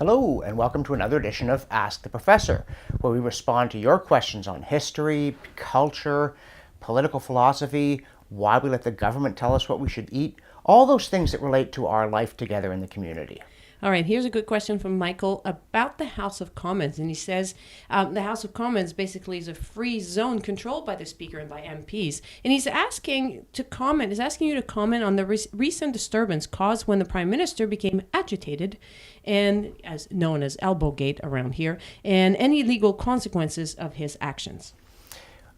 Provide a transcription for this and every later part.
Hello, and welcome to another edition of Ask the Professor, where we respond to your questions on history, culture, political philosophy, why we let the government tell us what we should eat, all those things that relate to our life together in the community. All right, here's a good question from Michael about the House of Commons. And he says the House of Commons basically is a free zone controlled by the Speaker and by MPs. And he's asking you to comment on the recent disturbance caused when the Prime Minister became agitated, and as known as Elbowgate around here, and any legal consequences of his actions.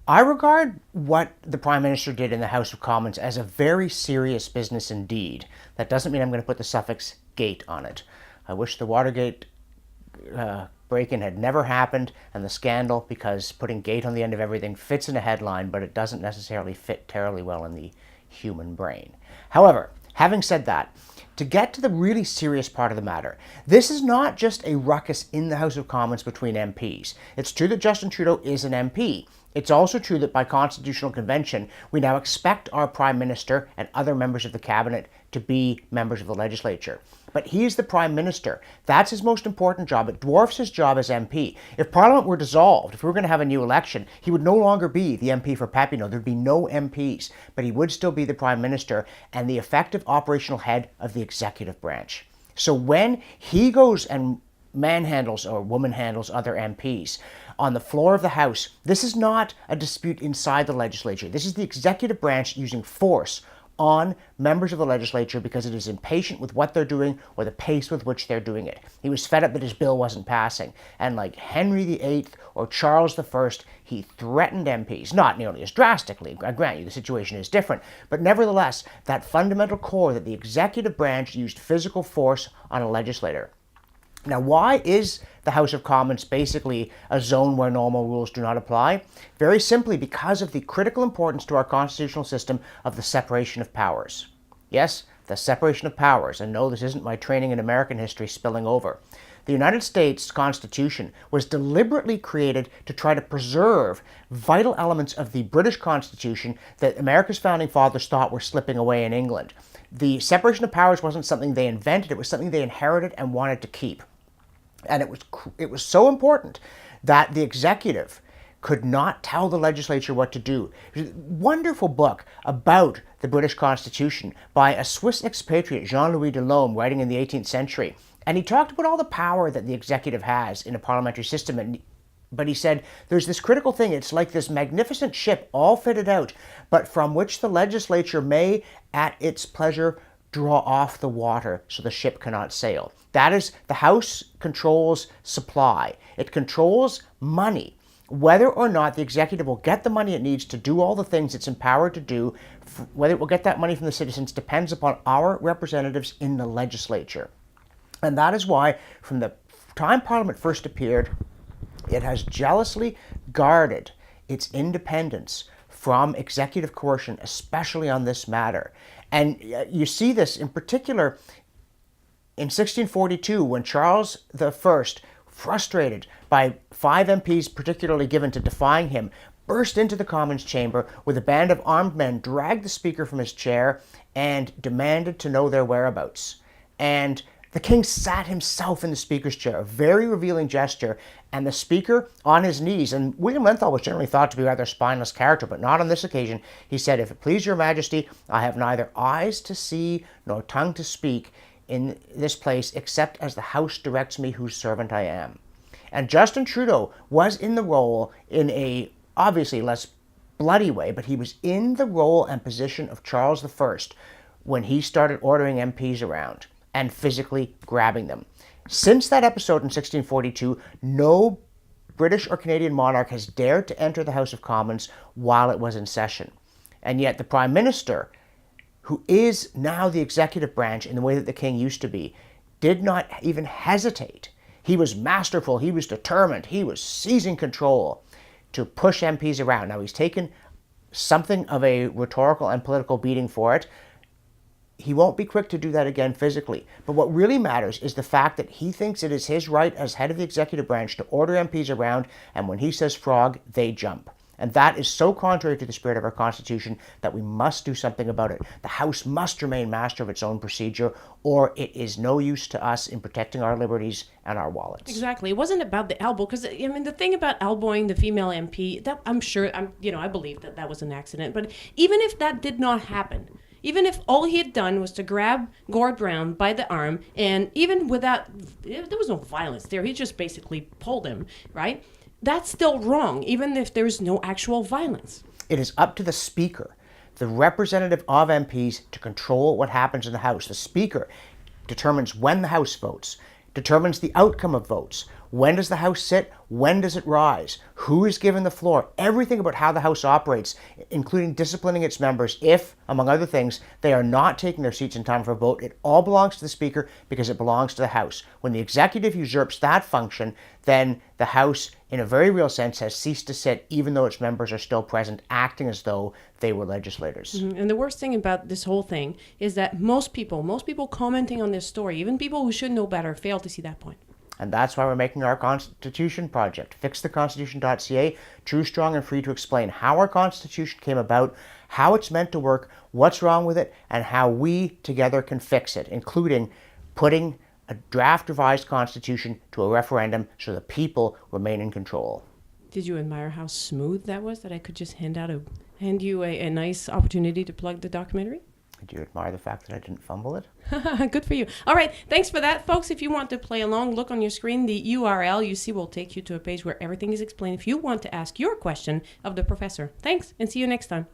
I regard what the Prime Minister did in the House of Commons as a very serious business indeed. That doesn't mean I'm going to put the suffix "gate" on it. I wish the Watergate break-in had never happened, and the scandal, because putting "gate" on the end of everything fits in a headline, but it doesn't necessarily fit terribly well in the human brain. However, having said that, to get to the really serious part of the matter, this is not just a ruckus in the House of Commons between MPs. It's true that Justin Trudeau is an MP. It's also true that by constitutional convention, we now expect our Prime Minister and other members of the Cabinet to be members of the legislature. But he is the Prime Minister. That's his most important job. It dwarfs his job as MP. If Parliament were dissolved, if we were going to have a new election, he would no longer be the MP for Papineau. There'd be no MPs, but he would still be the Prime Minister and the effective operational head of the executive branch. So when he goes and manhandles or womanhandles other MPs on the floor of the House, this is not a dispute inside the legislature. This is the executive branch using force on members of the legislature because it is impatient with what they're doing or the pace with which they're doing it. He was fed up that his bill wasn't passing. And like Henry VIII or Charles I, he threatened MPs, not nearly as drastically. I grant you the situation is different. But nevertheless, that fundamental core that the executive branch used physical force on a legislator. Now, why is the House of Commons basically a zone where normal rules do not apply? Very simply because of the critical importance to our constitutional system of the separation of powers. Yes, the separation of powers. And no, this isn't my training in American history spilling over. The United States Constitution was deliberately created to try to preserve vital elements of the British Constitution that America's founding fathers thought were slipping away in England. The separation of powers wasn't something they invented, it was something they inherited and wanted to keep. And it was so important that the executive could not tell the legislature what to do. There's a wonderful book about the British Constitution by a Swiss expatriate, Jean-Louis Delhomme, writing in the 18th century. And he talked about all the power that the executive has in a parliamentary system. But he said, there's this critical thing. It's like this magnificent ship all fitted out, but from which the legislature may, at its pleasure, draw off the water so the ship cannot sail. That is, the House controls supply. It controls money. Whether or not the executive will get the money it needs to do all the things it's empowered to do, whether it will get that money from the citizens, depends upon our representatives in the legislature. And that is why, from the time Parliament first appeared, it has jealously guarded its independence from executive coercion, especially on this matter. And you see this in particular in 1642 when Charles I, frustrated by 5 MPs particularly given to defying him, burst into the Commons chamber with a band of armed men, dragged the Speaker from his chair, and demanded to know their whereabouts. And the king sat himself in the Speaker's chair, a very revealing gesture, and the Speaker on his knees, and William Lenthal was generally thought to be a rather spineless character, but not on this occasion. He said, "If it please your majesty, I have neither eyes to see nor tongue to speak in this place, except as the House directs me, whose servant I am." And Justin Trudeau was in the role in a obviously less bloody way, but he was in the role and position of Charles I when he started ordering MPs around and physically grabbing them. Since that episode in 1642, no British or Canadian monarch has dared to enter the House of Commons while it was in session. And yet the Prime Minister, who is now the executive branch in the way that the king used to be, did not even hesitate. He was masterful, he was determined, he was seizing control to push MPs around. Now he's taken something of a rhetorical and political beating for it. He won't be quick to do that again physically. But what really matters is the fact that he thinks it is his right as head of the executive branch to order MPs around, and when he says frog, they jump. And that is so contrary to the spirit of our Constitution that we must do something about it. The House must remain master of its own procedure, or it is no use to us in protecting our liberties and our wallets. Exactly. It wasn't about the elbow, because I mean the thing about elbowing the female MP, that I believe that was an accident. But even if that did not happen, even if all he had done was to grab Gord Brown by the arm, and even without, there was no violence there, he just basically pulled him, right? That's still wrong, even if there's no actual violence. It is up to the Speaker, the representative of MPs, to control what happens in the House. The Speaker determines when the House votes, determines the outcome of votes. When does the House sit? When does it rise? Who is given the floor? Everything about how the House operates, including disciplining its members if, among other things, they are not taking their seats in time for a vote. It all belongs to the Speaker because it belongs to the House. When the executive usurps that function, then the House, in a very real sense, has ceased to sit, even though its members are still present, acting as though they were legislators. Mm-hmm. And the worst thing about this whole thing is that most people commenting on this story, even people who should know better, fail to see that point. And that's why we're making our Constitution project. FixTheConstitution.ca, true, strong, and free to explain how our Constitution came about, how it's meant to work, what's wrong with it, and how we together can fix it, including putting a draft revised Constitution to a referendum so the people remain in control. Did you admire how smooth that was, that I could just hand you a nice opportunity to plug the documentary? Did you admire the fact that I didn't fumble it? Good for you. All right. Thanks for that, folks. If you want to play along, look on your screen. The URL you see will take you to a page where everything is explained if you want to ask your question of the professor. Thanks, and see you next time.